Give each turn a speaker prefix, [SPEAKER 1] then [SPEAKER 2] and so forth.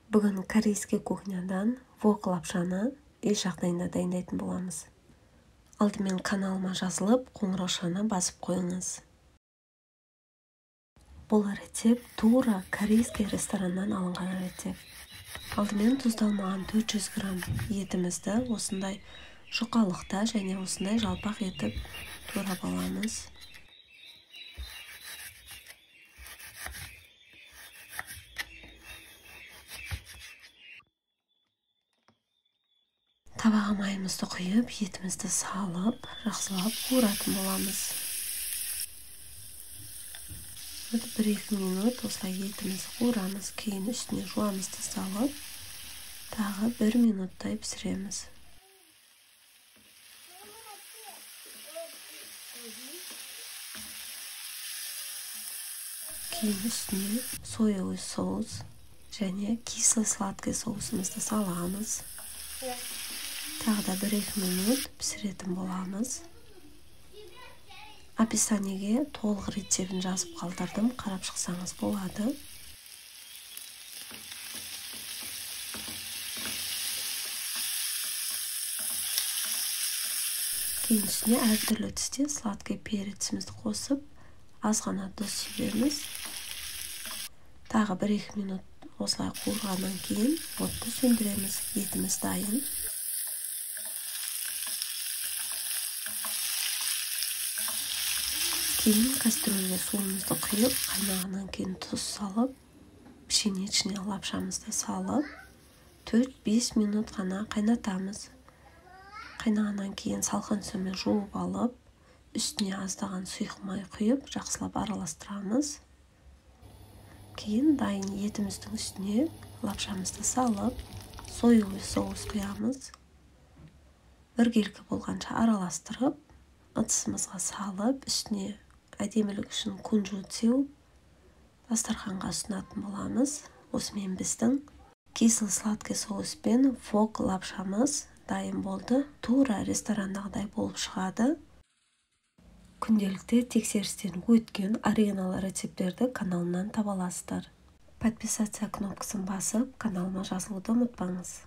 [SPEAKER 1] Бүгін корейский кухнядан вок лапшаны үй жағдайында дайындайтын боламыз. Алдымен каналыма жазылып, қоңыраушаны басып қойыңыз. Бұл рецепт тура корейский рестораннан алынған рецепт. Алдымен тұздалмаған 400 грамм етімізді осындай жұқалықта және осындай жалпақ етіп турап аламыз. Табаға майымызды құйып, етімізді салып, жақсылап қуыратын боламыз. 1-2 минут осылай етімізді қуырамыз, кейін үстіне жуамызды салып, тағы 1 минуттай пісіреміз. Кейін үстіне соевый соус және кисло-сладкий соусымызды саламыз. Тағы да 1-2 минут пісіретін боламыз. Описаниеге толық рецептін жазып қалдырдым, қарап шықсаңыз болады. Кейін үстіне әртүрлі түсте сладкий перецімізді қосып, аз ғана тұз себеміз. Тағы 1-2 минут осылай қуырғаннан кейін отты сөндіреміз. Етіміз дайын. Кейін кастрөлге суымызды құйып, қайнағаннан кейін тұз салып, пшеничный лапшамызды салып, 4-5 минут ғана қайнатамыз. Қайнағаннан кейін салқын сумен жуып алып, үстіне аздаған сұйық май құйып, жақсылап араластырамыз. Кейін дайын етіміздің үстіне лапшамызды салып, соевый соус құямыз. Біркелкі болғанша араластырып, ыдысымызға салып, үстіне әдемілік үшін кунжут сеуіп, дастарханға ұсынатын боламыз. Осымен біздің кисло-сладкий соуспен вок лапшамыз дайын болды. Тура ресторандағыдай болып шығады. Күнделікті тексерістен өткен оригинал рецепттерді каналымнан таба аласыздар. Подписаться кнопкасын басып, каналыма жазылуды ұмытпаңыз.